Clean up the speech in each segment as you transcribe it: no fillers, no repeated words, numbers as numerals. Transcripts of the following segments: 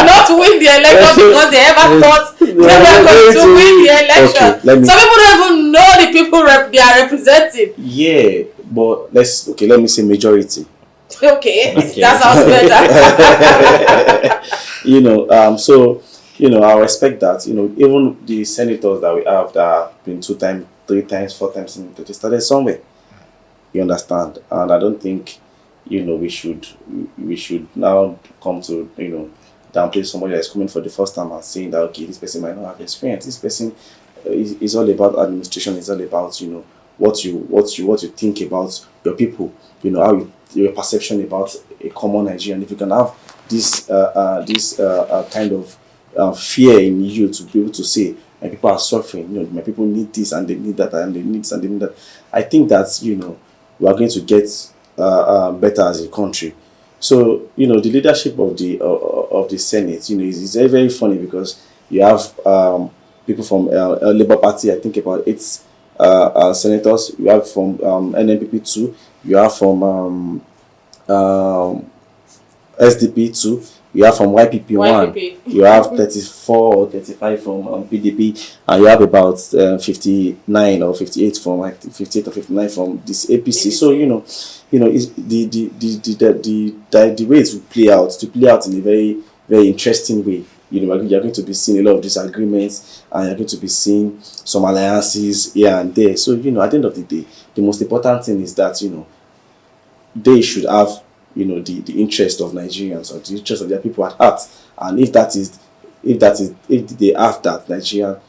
not win the election because they ever thought they were going to win the election. Okay, some people don't even know the people they are representing. Yeah, but let me say majority. Okay. That sounds better. So I respect that. Even the senators that we have that have been 2 times, 3 times, 4 times, they started somewhere. You understand? And I don't think we should now come to downplay somebody that's coming for the first time and saying that okay, this person might not have experience. This person is all about administration. It's all about what you think about your people. How your perception about a common Nigerian. If you can have this kind of fear in you to be able to say my people are suffering. My people need this and they need that and they need this and they need that. I think that we are going to get better as a country. So the leadership of the Senate, is very, very funny because you have people from Labour Party. I think about 8 senators. You have from NNPP 2. You have from SDP 2. You have from YPP 1. You have 34 or 35 from PDP, and you have about 59 or 58 from 58 or 59 from this APC. So it's the way to play out in a very, very interesting way. You're going to be seeing a lot of disagreements, and you're going to be seeing some alliances here and there. So at the end of the day, the most important thing is that they should have the interest of Nigerians or the interest of their people at heart, and if they have that, Nigeria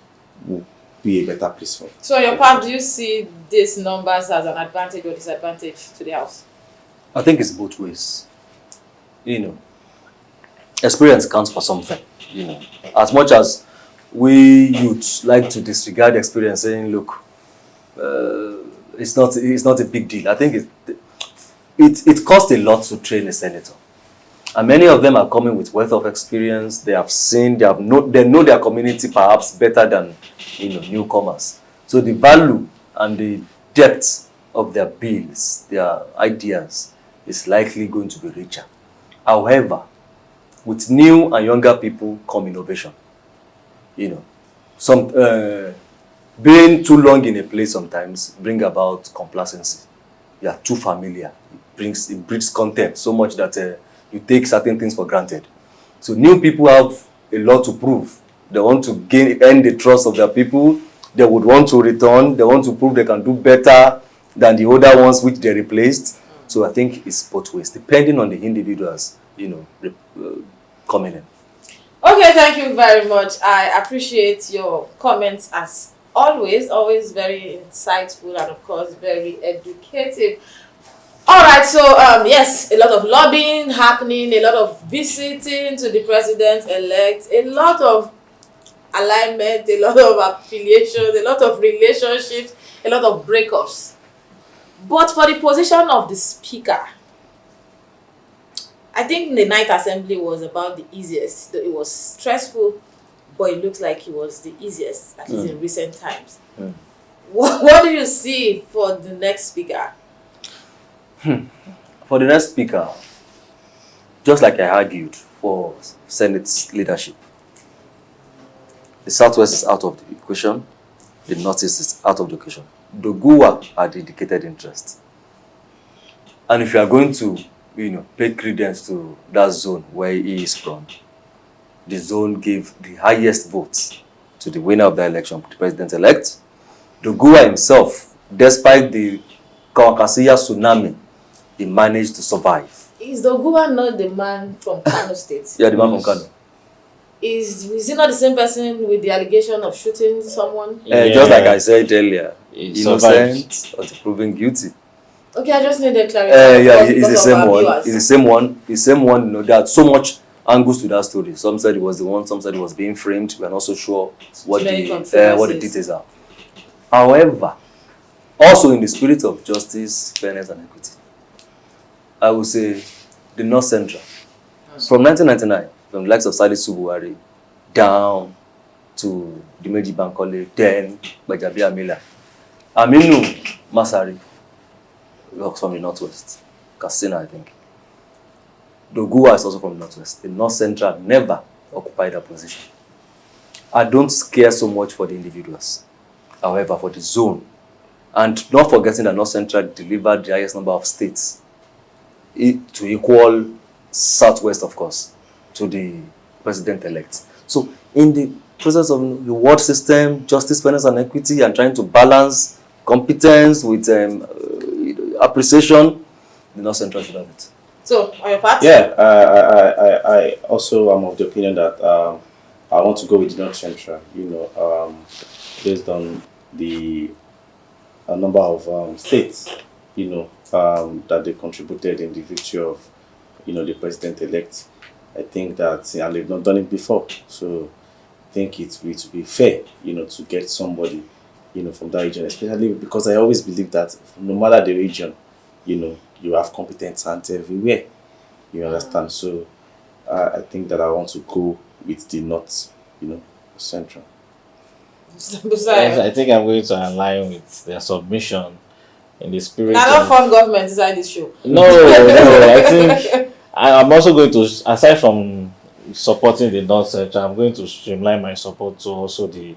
will be a better place for. So, your part, do you see these numbers as an advantage or disadvantage to the House? I think it's both ways. Experience counts for something. As much as we youths like to disregard experience, saying, "Look, it's not a big deal." I think it costs a lot to train a senator, and many of them are coming with wealth of experience. They have seen, they know their community perhaps better than newcomers. So the value and the depth of their bills, their ideas, is likely going to be richer. However, with new and younger people come innovation. Some being too long in a place sometimes bring about complacency. You are too familiar. It breeds contempt so much that you take certain things for granted. So new people have a lot to prove. They want to earn the trust of their people. They would want to return. They want to prove they can do better than the older ones which they replaced. So I think it's both ways, depending on the individuals, coming in. Okay, thank you very much. I appreciate your comments as always very insightful and of course very educative. All right, so yes, a lot of lobbying happening, a lot of visiting to the president-elect, a lot of alignment, a lot of affiliations, a lot of relationships, a lot of breakups. But for the position of the speaker, I think the night assembly was about the easiest. It was stressful, but it looks like it was the easiest, at least in recent times. What do you see for the next speaker? For the next speaker, just like I argued for Senate's leadership, the Southwest is out of the equation, the Northeast is out of the equation. The Goa are dedicated interest. And if you are going to, pay credence to that zone where he is from, the zone gave the highest votes to the winner of the election, the president-elect. The Goa himself, despite the Kawakasiya tsunami, he managed to survive. Is the Goa not the man from Kano State? Yeah, the man from Kano. Is he not the same person with the allegation of shooting someone? Just like I said earlier, innocent until proven guilty. Okay, I just need a clarity. It's the same one. It's the same one. The same one. There are so much angles to that story. Some said it was the one. Some said it was being framed. We are not so sure what the details are. However, also in the spirit of justice, fairness, and equity, I would say the North Central, from 1999, from the likes of Salisu Buhari down to Dimeji Bankole, then Bajabi Amila, Aminu Masari was from the Northwest, Katsina, I think. The Goa is also from the Northwest. The North Central never occupy that position. I don't care so much for the individuals, however, for the zone. And not forgetting that North Central delivered the highest number of states to equal Southwest, of course, to the president-elect. So in the process of reward system, justice, fairness, and equity, and trying to balance competence with appreciation, the North Central should have it. So, on your part? Yeah, I also am of the opinion that I want to go with the North Central, based on the number of states, that they contributed in the victory of, the president-elect. I think that, and they've not done it before. So I think it will be fair, to get somebody, from that region, especially because I always believe that no matter the region, you have competent hands everywhere. You understand? So I think that I want to go with the North, Central. Yes, I think I'm going to align with their submission in the spirit. Now, not fund government inside this show. No, I think I'm also going to, aside from supporting the North Central, I'm going to streamline my support to also the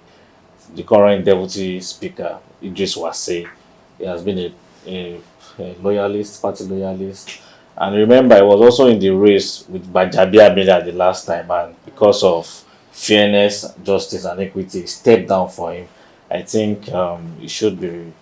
current Deputy Speaker, Idris Wase. He has been a loyalist, party loyalist. And remember, I was also in the race with Bajabi Abela the last time, and because of fairness, justice, and equity, stepped down for him. I think it should be,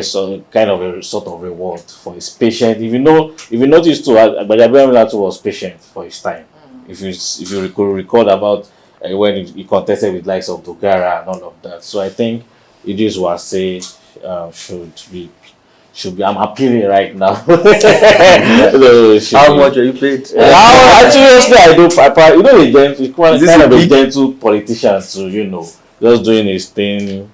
so kind of a sort of reward for his patience. If you notice too, Bajabi Abela too was patient for his time. If you recall about when he contested with likes of Dogara and all of that. So I think Idris Wase should be. I'm appealing right now. How much are you paid? Seriously, I do. Kind of a gentle politician, so just doing his thing,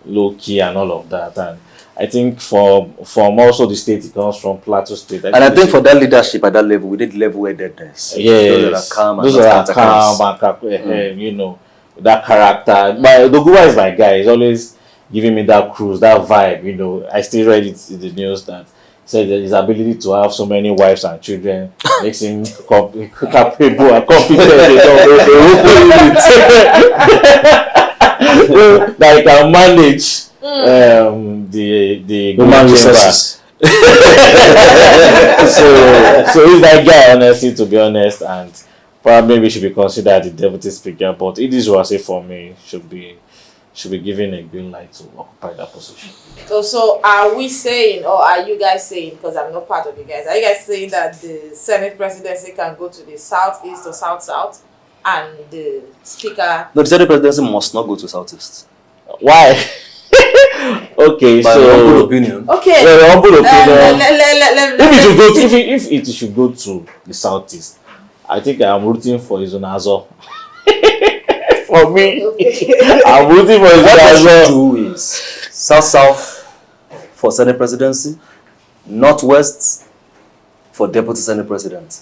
low key and all of that. And I think from also the state he comes from, Plateau State. I think for that leadership at that level, we need level-headedness. Yes, those that are calm and that character. But Doguwa is my guy. He's always giving me that cruise, that vibe. I still read it in the news that said that his ability to have so many wives and children makes him capable and competent that he can manage the human resources. so he's that guy, honestly, to be honest, and probably we should be considered the deputy speaker. But it is what I say for me should be given a green light to occupy that position. So are we saying, or are you guys saying, because I'm not part of you guys, are you guys saying that the Senate presidency can go to the southeast or south-south, and the speaker? No, the Senate presidency must not go to southeast. Why? Okay, By so humble opinion. Okay. Humble opinion. If it should go to the southeast, I think I'm rooting for Izunazo. For me, Okay. I'm rooting for What we should Izunazo. do is south-south for Senate presidency, northwest for deputy Senate president,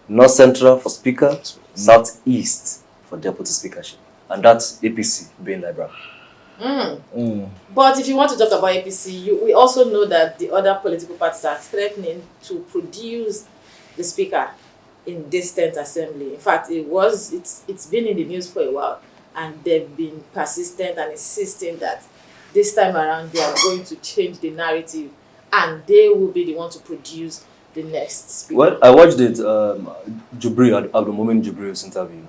north central for speaker, southeast for deputy speakership, and that's APC being liberal. But if you want to talk about APC, we also know that the other political parties are threatening to produce the speaker in this 10th assembly. In fact, it's been in the news for a while, and they've been persistent and insisting that this time around they are going to change the narrative, and they will be the one to produce the next speaker. Well, I watched it, Jubril, Abdulmumin Jubril's interview,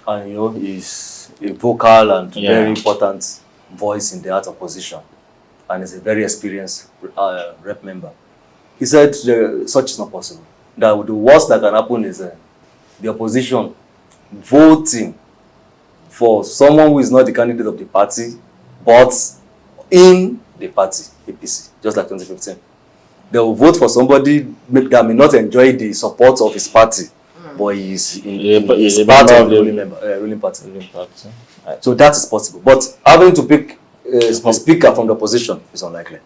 and he's a vocal and very important voice in the art opposition, and is a very experienced rep member. He said such is not possible. That the worst that can happen is the opposition voting for someone who is not the candidate of the party, but in the party, APC, just like 2015. They will vote for somebody that may not enjoy the support of his party, but he's part of the ruling party. So that is possible. But having to pick a speaker from the opposition is unlikely.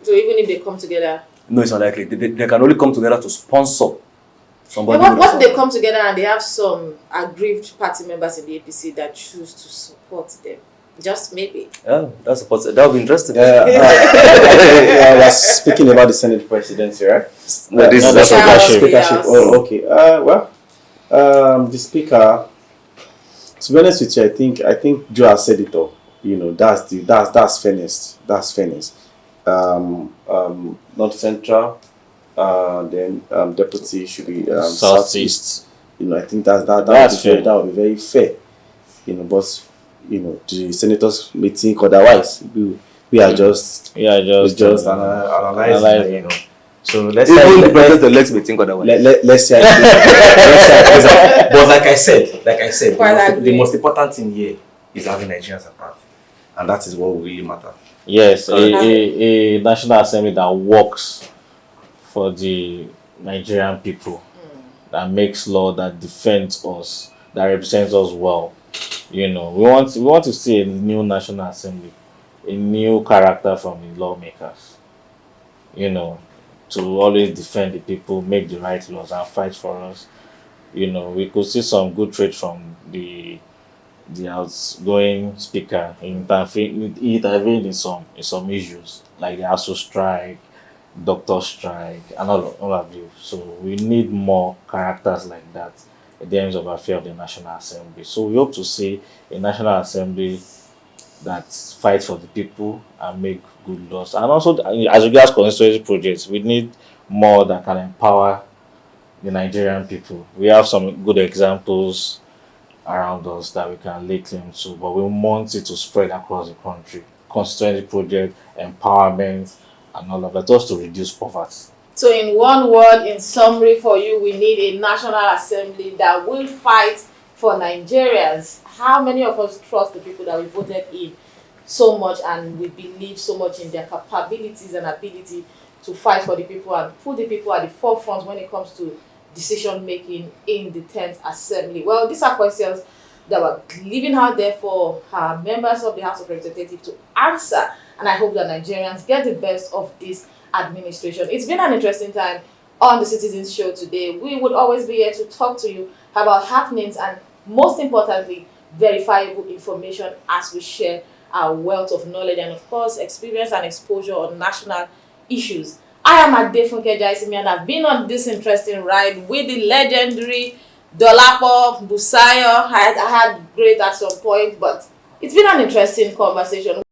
So even if they come together, no, it's unlikely. They can only come together to sponsor somebody. what if they come together and they have some aggrieved party members in the APC that choose to support them? Just maybe. Yeah, that's possible. That would be interesting. I was speaking about the Senate presidency, right? No, this is Speakership. Speakership. Oh, okay. Well, The speaker. To be honest with you, I think Joe has said it all. That's fairness. That's fairness. North Central, then deputy should be southeast. Southeast. I think that That's fair. that would be very fair. But the senators may think otherwise. We are just Yeah, we just just analyzing. analyzing. So let's Even the say president elect may think otherwise. let's say let's say But like I said, Quite the agree. most important thing here is having Nigerians apart, and that is what will really matter. Yes, a National Assembly that works for the Nigerian people, that makes law, that defends us, that represents us well. We want to see a new National Assembly, a new character from the lawmakers. You know, to always defend the people, make the right laws, and fight for us. We could see some good trade from the outgoing speaker. He intervened in some issues like the ASO strike, doctor strike, and all of you. So we need more characters like that in terms of affair of the National Assembly. So we hope to see a National Assembly that fights for the people and make good laws. And also, as regards constituency projects, we need more that can empower the Nigerian people. We have some good examples around us that we can lay claim to, but we want it to spread across the country. Constituency project, empowerment, and all of that, just to reduce poverty. So in one word, in summary for you, we need a National Assembly that will fight for Nigerians. How many of us trust the people that we voted in so much and we believe so much in their capabilities and ability to fight for the people and put the people at the forefront when it comes to decision making in the 10th Assembly? Well, these are questions that we're leaving out there for members of the House of Representatives to answer, and I hope that Nigerians get the best of this administration. It's been an interesting time on the Citizens Show today. We would always be here to talk to you about happenings and, most importantly, verifiable information as we share our wealth of knowledge and, of course, experience and exposure on national issues. I am Adefunke Jaisimi, and I've been on this interesting ride with the legendary Dolapo Busayo. I had great at some point, but it's been an interesting conversation.